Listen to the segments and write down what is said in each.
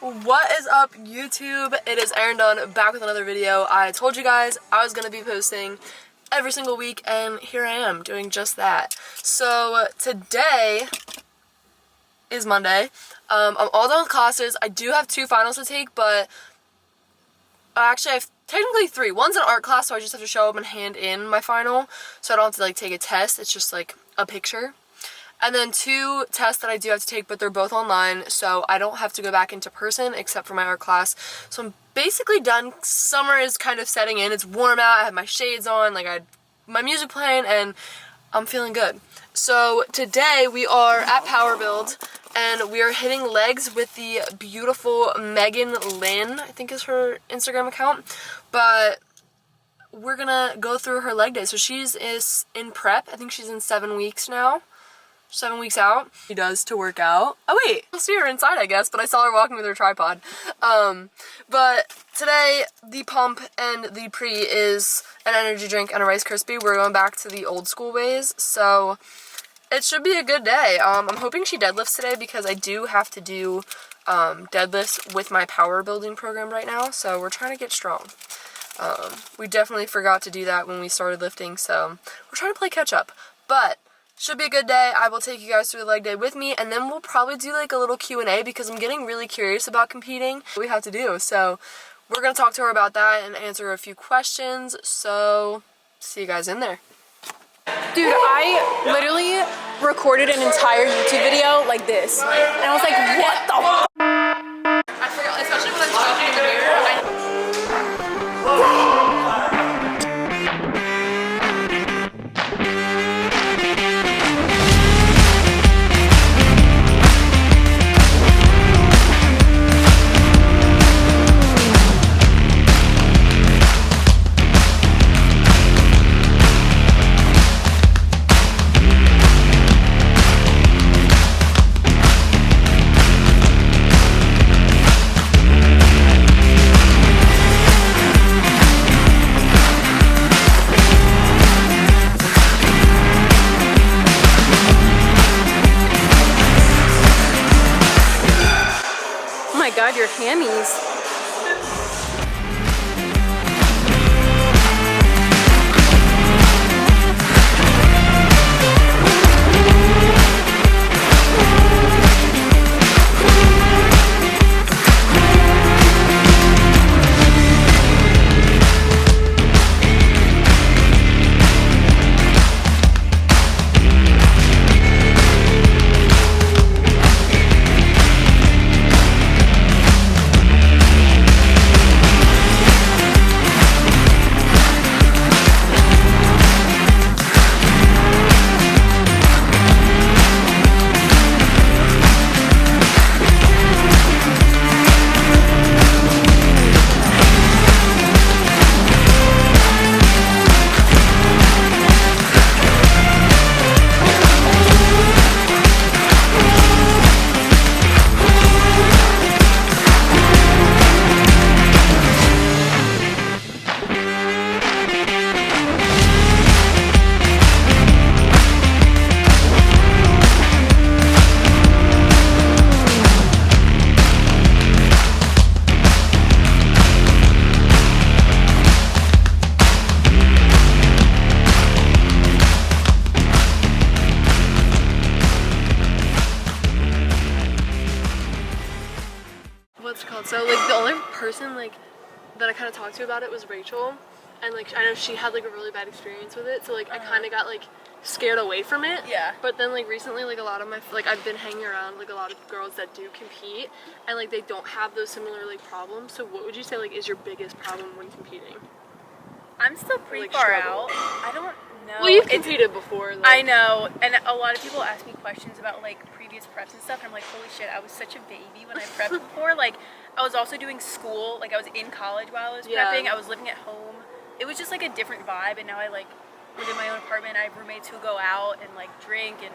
What is up, YouTube? It is Erin Dunn back with another video. I told you guys I was going to be posting every single week, and here I am doing just that. So today is Monday. I'm all done with classes. I do have 2 finals to take, but actually I have technically 3. One's an art class, so I just have to show up and hand in my final, so I don't have to like take a test. It's just like a picture. And then 2 tests that I do have to take, but they're both online, so I don't have to go back into person except for my art class. So I'm basically done. Summer is kind of setting in. It's warm out. I have my shades on, like I had my music playing, and I'm feeling good. So today we are at Power Build, and we are hitting legs with the beautiful Megan Lynn, I think is her Instagram account. But we're gonna go through her leg day. So she's in prep. I think she's in 7 weeks now. 7 weeks out. She does to work out. Oh wait, I'll see her inside I guess, but I saw her walking with her tripod. But today the pump and the pre is an energy drink and a Rice Krispie. We're going back to the old school ways, so it should be a good day. I'm hoping she deadlifts today because I do have to do deadlifts with my power building program right now, so we're trying to get strong. We definitely forgot to do that when we started lifting, so we're trying to play catch up. But should be a good day. I will take you guys through the leg day with me, and then we'll probably do like a little Q&A because I'm getting really curious about competing. What we have to do. So we're going to talk to her about that and answer a few questions. So see you guys in there. Dude, I literally recorded an entire YouTube video like this. And I was like, what the f***? I forgot, especially when I'm talking in the mirror. Oh my god, your hammies. So like the only person like that I kind of talked to about it was Rachel, and like I know she had like a really bad experience with it, so like I kind of got like scared away from it. Yeah. But then like recently, like a lot of my like I've been hanging around like a lot of girls that do compete, and like they don't have those similar like problems. So what would you say like is your biggest problem when competing? I'm still pretty far out. I don't know. Well, you've competed before. Like. I know, and a lot of people ask me questions about like previous preps and stuff, and I'm like, holy shit, I was such a baby when I prepped before. Like, I was also doing school, like I was in college while I was prepping. I was living at home. It was just like a different vibe, and now I like live in my own apartment. I have roommates who go out and like drink, and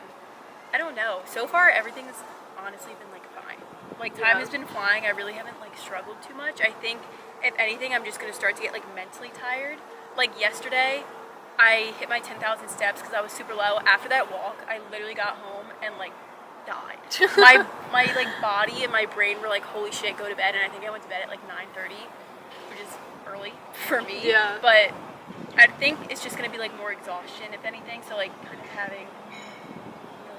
I don't know. So far, everything's honestly been like fine. Like time has been flying. I really haven't like struggled too much. I think if anything, I'm just gonna start to get like mentally tired. Like yesterday, I hit my 10,000 steps because I was super low. After that walk, I literally got home and like died. My my like body and my brain were like, holy shit, go to bed. And I think I went to bed at like 9:30, which is early for me. Yeah. But I think it's just gonna be like more exhaustion, if anything. So like kind of having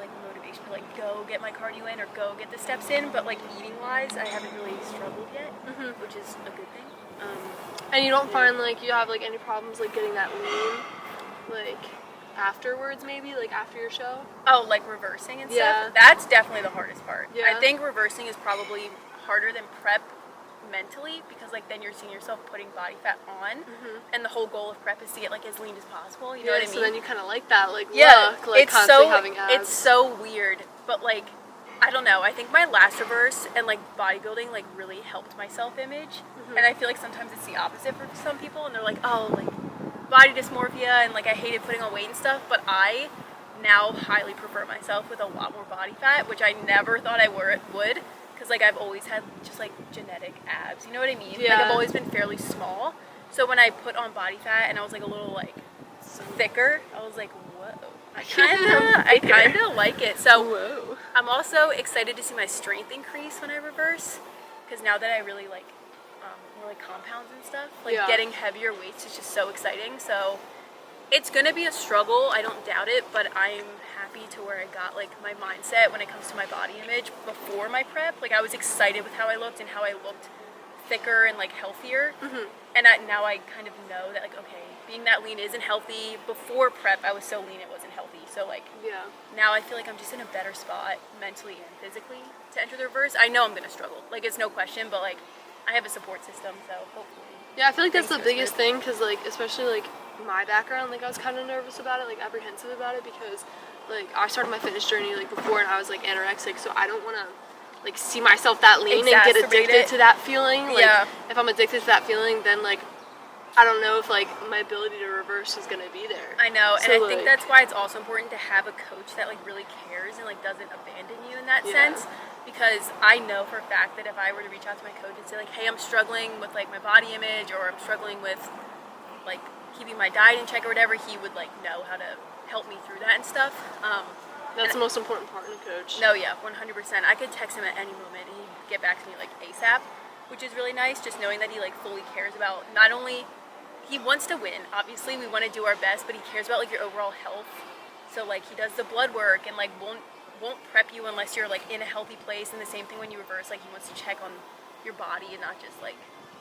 like motivation to like go get my cardio in or go get the steps in. But like eating wise, I haven't really struggled yet, which is a good thing. And you don't find like you have like any problems like getting that lean, like afterwards, maybe like after your show? Oh, like reversing and Yeah. stuff? That's definitely the hardest part. Yeah. I think reversing is probably harder than prep mentally, because like then you're seeing yourself putting body fat on, and the whole goal of prep is to get like as lean as possible, you know what I mean? So then you kind of like that, like yeah, look, like it's constantly so having abs. it's so weird, but like I don't know, I think my last reverse and like bodybuilding like really helped my self-image, and I feel like sometimes it's the opposite for some people, and they're like, oh, like body dysmorphia and like I hated putting on weight and stuff, but I now highly prefer myself with a lot more body fat, which I never thought I would, because like I've always had just like genetic abs, you know what I mean? Yeah. Like I've always been fairly small, so when I put on body fat and I was like a little like thicker, I was like, whoa, I kind of like it. So Whoa. I'm also excited to see my strength increase when I reverse, because now that I really like more like compounds and stuff, like getting heavier weights is just so exciting. So it's gonna be a struggle, I don't doubt it, but I'm happy to where I got like my mindset when it comes to my body image before my prep. Like I was excited with how I looked and how I looked thicker and like healthier, and now I kind of know that like, okay, being that lean isn't healthy. Before prep I was so lean it wasn't healthy, so like now I feel like I'm just in a better spot mentally and physically to enter the reverse. I know I'm gonna struggle, like it's no question, but like I have a support system, so hopefully. Yeah, I feel like that's the things go biggest thing, because like especially like my background, like I was kind of nervous about it, like apprehensive about it, because like I started my fitness journey like before and I was like anorexic, so I don't want to like see myself that lean and get Exacerbate addicted it. to that feeling. Like Yeah. if I'm addicted to that feeling, then like I don't know if like my ability to reverse is gonna be there. I know, So, and I think like- that's why it's also important to have a coach that like really cares and like doesn't abandon you in that sense. Because I know for a fact that if I were to reach out to my coach and say like, hey, I'm struggling with like my body image, or I'm struggling with like keeping my diet in check or whatever, he would like know how to help me through that and stuff. That's the most important part in a coach. No, yeah, 100%. I could text him at any moment and he'd get back to me like ASAP, which is really nice, just knowing that he like fully cares about, not only he wants to win, obviously we want to do our best, but he cares about like your overall health. So like he does the blood work and like won't prep you unless you're like in a healthy place, and the same thing when you reverse, like he wants to check on your body and not just like,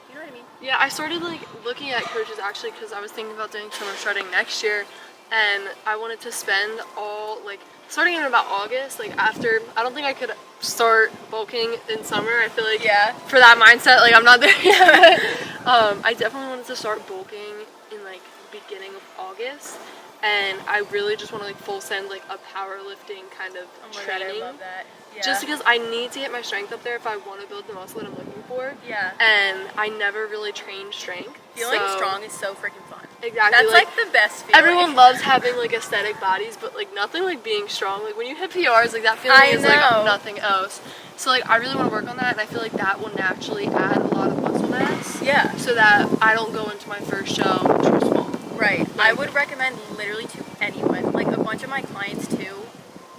you know what I mean? Yeah, I started like looking at coaches actually because I was thinking about doing summer shredding next year, and I wanted to spend all like starting in about August, like after, I don't think I could start bulking in summer. I feel like for that mindset, like I'm not there yet. I definitely wanted to start bulking in like beginning of August, and I really just want to like full send like a powerlifting kind of training. God, I love that. Yeah. Just because I need to get my strength up there if I want to build the muscle that I'm looking for. Yeah. And I never really trained strength. Feeling strong is so freaking fun. Exactly. That's like the best feeling. Everyone loves having like aesthetic bodies, but like nothing like being strong. Like when you hit PRs, like that feeling is like nothing else. So like I really want to work on that, and I feel like that will naturally add a lot of muscle mass. Yeah. So that I don't go into my first show too small. Right. I would recommend literally to anyone. Like a bunch of my clients too,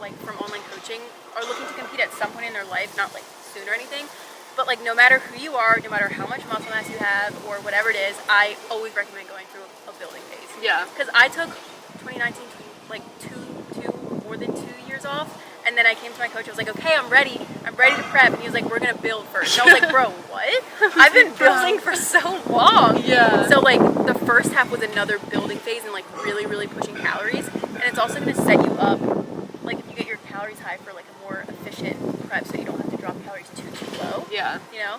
like from online coaching, are looking to compete at some point in their life, not like soon or anything. But like no matter who you are, no matter how much muscle mass you have or whatever it is, I always recommend going through a building phase. Yeah. Because I took 2019 like more than 2 years off, and then I came to my coach. I was like, okay, I'm ready to prep, and he was like, we're gonna build first. And I was like, bro, what? I've been building for so long. Yeah. So like the first half was another building phase and like really pushing calories, and it's also gonna set you up like if you get your calories high for like a more efficient prep, so you don't have to drop calories too low. Yeah. You know,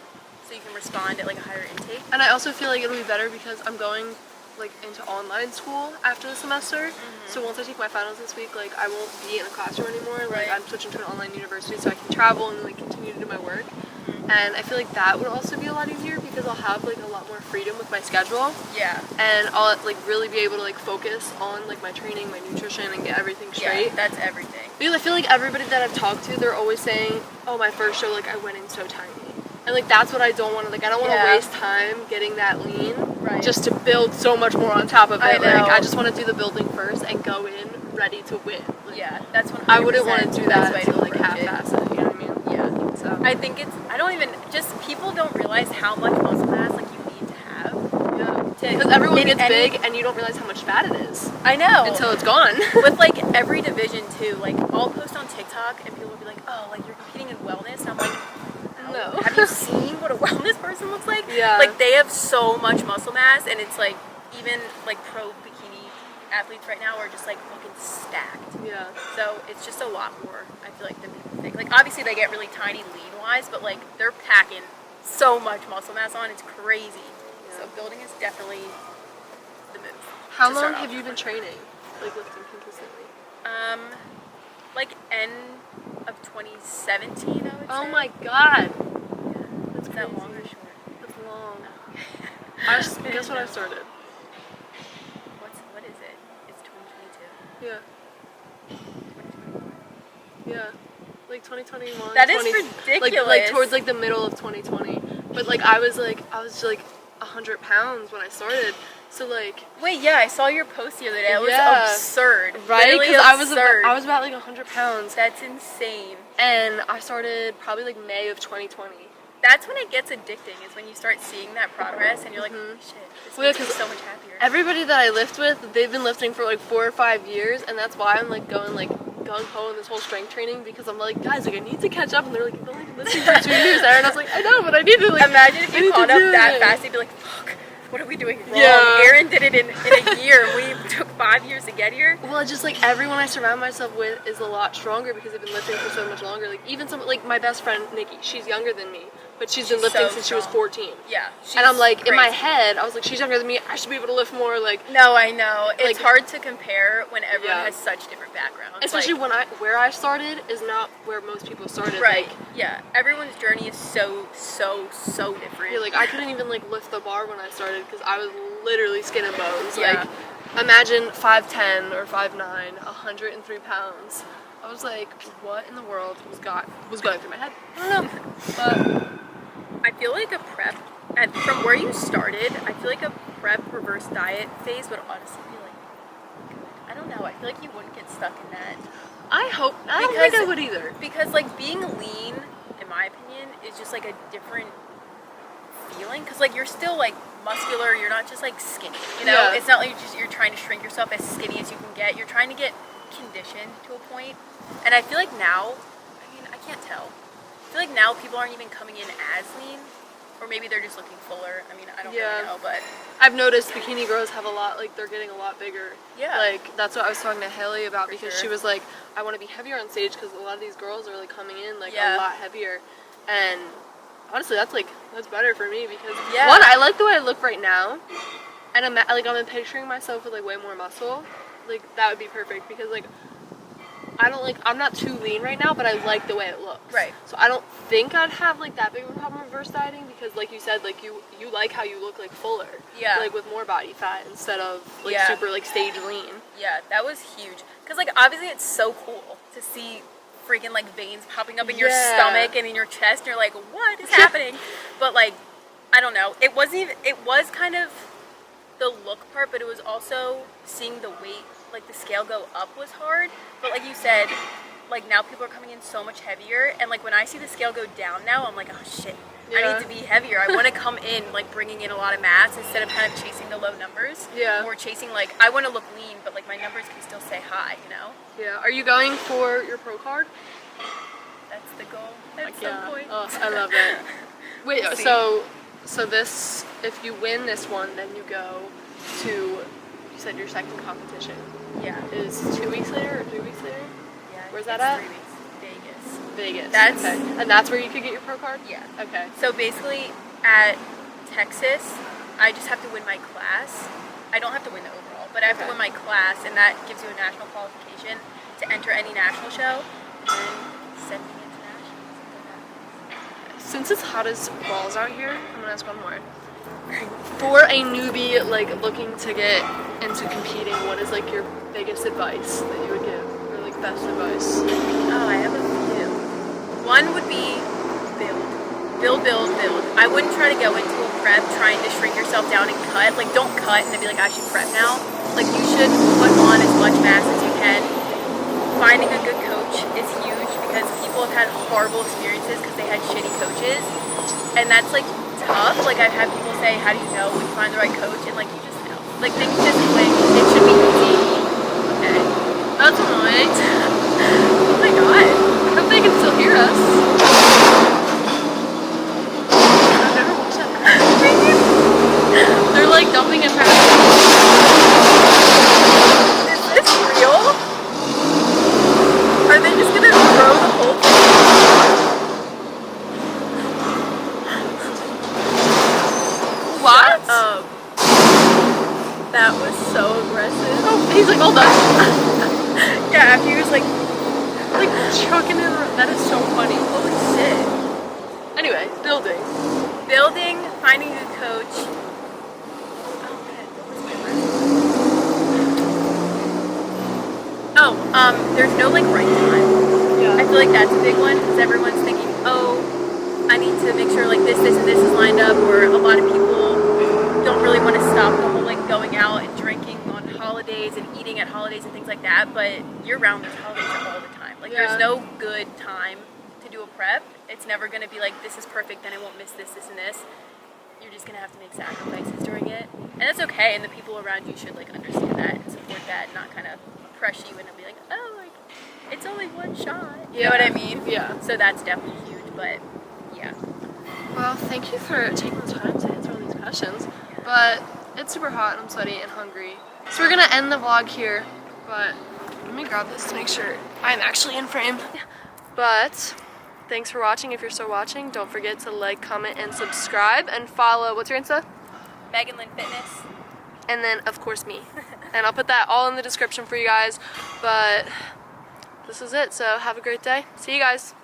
so you can respond at like a higher intake. And I also feel like it'll be better because I'm going like into online school after the semester. So once I take my finals this week, like I won't be in a classroom anymore. Like I'm switching to an online university, so I can travel and like continue to do my work. And I feel like that would also be a lot easier because I'll have like a lot more freedom with my schedule. Yeah. And I'll like really be able to like focus on like my training, my nutrition, and get everything straight. Yeah, that's everything. Because I feel like everybody that I've talked to, they're always saying, oh, my first show, like I went in so tiny. And like that's what I don't want to, like I don't want to waste time getting that lean just to build so much more on top of it. Like I just want to do the building first and go in ready to win. Like, yeah, that's 100%. I wouldn't want to do that way to to like approach half-ass it, you know what I mean? Yeah. Yeah. I think just people don't realize how much muscle mass like you need to have. Yeah. Because everyone gets big and you don't realize how much fat it is. I know. Until it's gone. With like every division too, like I'll post on TikTok and people will be like, oh, like you're competing in wellness. And I'm like, no. Have you seen what a wellness person looks like? Yeah. Like they have so much muscle mass, and it's like even like pro bikini athletes right now are just like fucking stacked. Yeah. So it's just a lot more, I feel like, than people think. Like obviously they get really tiny lean wise, but like they're packing so much muscle mass on, it's crazy. Yeah. So building is definitely the move. How long have you been training? Like lifting consistently? Like end of 2017, I would say. Oh my god. Yeah. That's Is that long or short? That's long. Guess what I started? What is it? It's 2022. Yeah. 2021. Yeah. Like 2021. That is ridiculous. Like towards like the middle of 2020. But like I was like 100 pounds when I started. So like. Wait, yeah, I saw your post the other day. It was absurd. Right? Because I was about like 100 pounds. That's insane. And I started probably like May of 2020. That's when it gets addicting, is when you start seeing that progress and you're like, holy shit, this makes me so much happier. Everybody that I lift with, they've been lifting for like 4 or 5 years, and that's why I'm like going like gung-ho in this whole strength training, because I'm like, guys, like I need to catch up, and they're like, you've been like lifting for 2 years, and I was like, I know, but I need to like. Imagine if you caught up that fast, you'd be like, fuck, what are we doing wrong? Yeah. Aaron did it in a year, we took 5 years to get here. Well, it's just like everyone I surround myself with is a lot stronger because they've been lifting for so much longer. Like even some, like my best friend Nikki, she's younger than me, but she's been lifting since she was 14. Yeah. And I'm like, in my head, I was like, she's younger than me, I should be able to lift more. Like, no, I know. It's hard to compare when everyone has such different backgrounds. Especially like, where I started is not where most people started. Right. Like, yeah. Everyone's journey is so different. Yeah, like I couldn't even like lift the bar when I started because I was literally skin and bones. Yeah. Like, imagine 5'10" or 5'9", 103 pounds. I was like, what in the world was going through my head? I don't know. But I feel like a prep, and from where you started, I feel like a prep reverse diet phase would honestly be like good. I don't know. I feel like you wouldn't get stuck in that. I don't think I would either. Because like being lean, in my opinion, is just like a different feeling. Because like you're still like muscular. You're not just like skinny. You know, it's not like you're trying to shrink yourself as skinny as you can get. You're trying to get conditioned to a point. And I feel like now, I mean, I can't tell. I feel like now people aren't even coming in as lean, or maybe they're just looking fuller. I mean, I don't really know, but I've noticed bikini girls have a lot, like they're getting a lot bigger. Yeah. Like that's what I was talking to Haley about because she was like, I want to be heavier on stage because a lot of these girls are like coming in like a lot heavier, and honestly, that's better for me because one, I like the way I look right now, and I'm picturing myself with like way more muscle, like that would be perfect because like. I'm not too lean right now, but I like the way it looks. Right. So I don't think I'd have like that big of a problem with reverse dieting because like you said, like you like how you look like fuller. Yeah. Like with more body fat instead of like super like stage lean. Yeah, that was huge. Because like obviously it's so cool to see freaking like veins popping up in your stomach and in your chest and you're like, what is happening? But like, I don't know. It was kind of the look part, but it was also seeing the weight, like the scale go up was hard. But like you said, like now people are coming in so much heavier, and like when I see the scale go down now, I'm like, oh shit, I need to be heavier. I want to come in like bringing in a lot of mass instead of kind of chasing the low numbers. Yeah. Or chasing like, I want to look lean, but like my numbers can still stay high, you know? Yeah. Are you going for your pro card? That's the goal at some point. Oh, I love it. Wait, so this, if you win this one, then you go to, you said your second competition. Yeah. Is 2 weeks later or 3 weeks later? Yeah. Where's that at? 3 weeks. Vegas. That's okay. And that's where you could get your pro card? Yeah. Okay. So basically at Texas, I just have to win my class. I don't have to win the overall, but I have to win my class, and that gives you a national qualification to enter any national show, and then send me into nationals. Since it's hot as balls out here, I'm gonna ask one more. For a newbie like looking to get into competing, what is like your biggest advice that you would give, or like best advice? Oh, I have a few. One would be build. I wouldn't try to go into a prep trying to shrink yourself down and cut. Like don't cut and then be like, I should prep now. Like you should put on as much mass as you can. Finding a good coach is huge because people people have had horrible experiences because they had shitty coaches, and that's like tough. Like I've had people say, how do you know when you find the right coach? And like you just know. Like things just click. It should be easy. Okay. That's annoying. Oh my god. I hope they can still hear us. I've never watched that. They're like dumping in her. Is this real? Are they just gonna throw the whole thing? What? That was so aggressive. Oh, he's like, all done. Yeah, after he was like, Chucking in. That is so funny. holy shit. Anyway, building. Building, finding a good coach. Oh, there's no like right time. Yeah. I feel like that's a big one because everyone's thinking, oh, I need to make sure like this, and this is lined up, or a lot of people don't really want to stop the whole like going out and drinking on holidays and eating at holidays and things like that, but year round there's holidays all the time. Like Yeah. there's no good time to do a prep. It's never going to be like this is perfect, then I won't miss this, this, and this. You're just going to have to make sacrifices during it. And that's okay, and the people around you should like understand that and support that, not kind of press you and be like, oh, like it's only one shot. You know what I mean? Yeah. So that's definitely huge, but yeah. Well, thank you for taking the time to answer all these questions. But it's super hot and I'm sweaty and hungry. So we're gonna end the vlog here, but let me grab this to make sure I'm actually in frame. But thanks for watching. If you're still watching, don't forget to like, comment, and subscribe, and follow, what's your Insta? Megan Lynn Fitness. And then, of course, me. And I'll put that all in the description for you guys. But this is it, so have a great day. See you guys.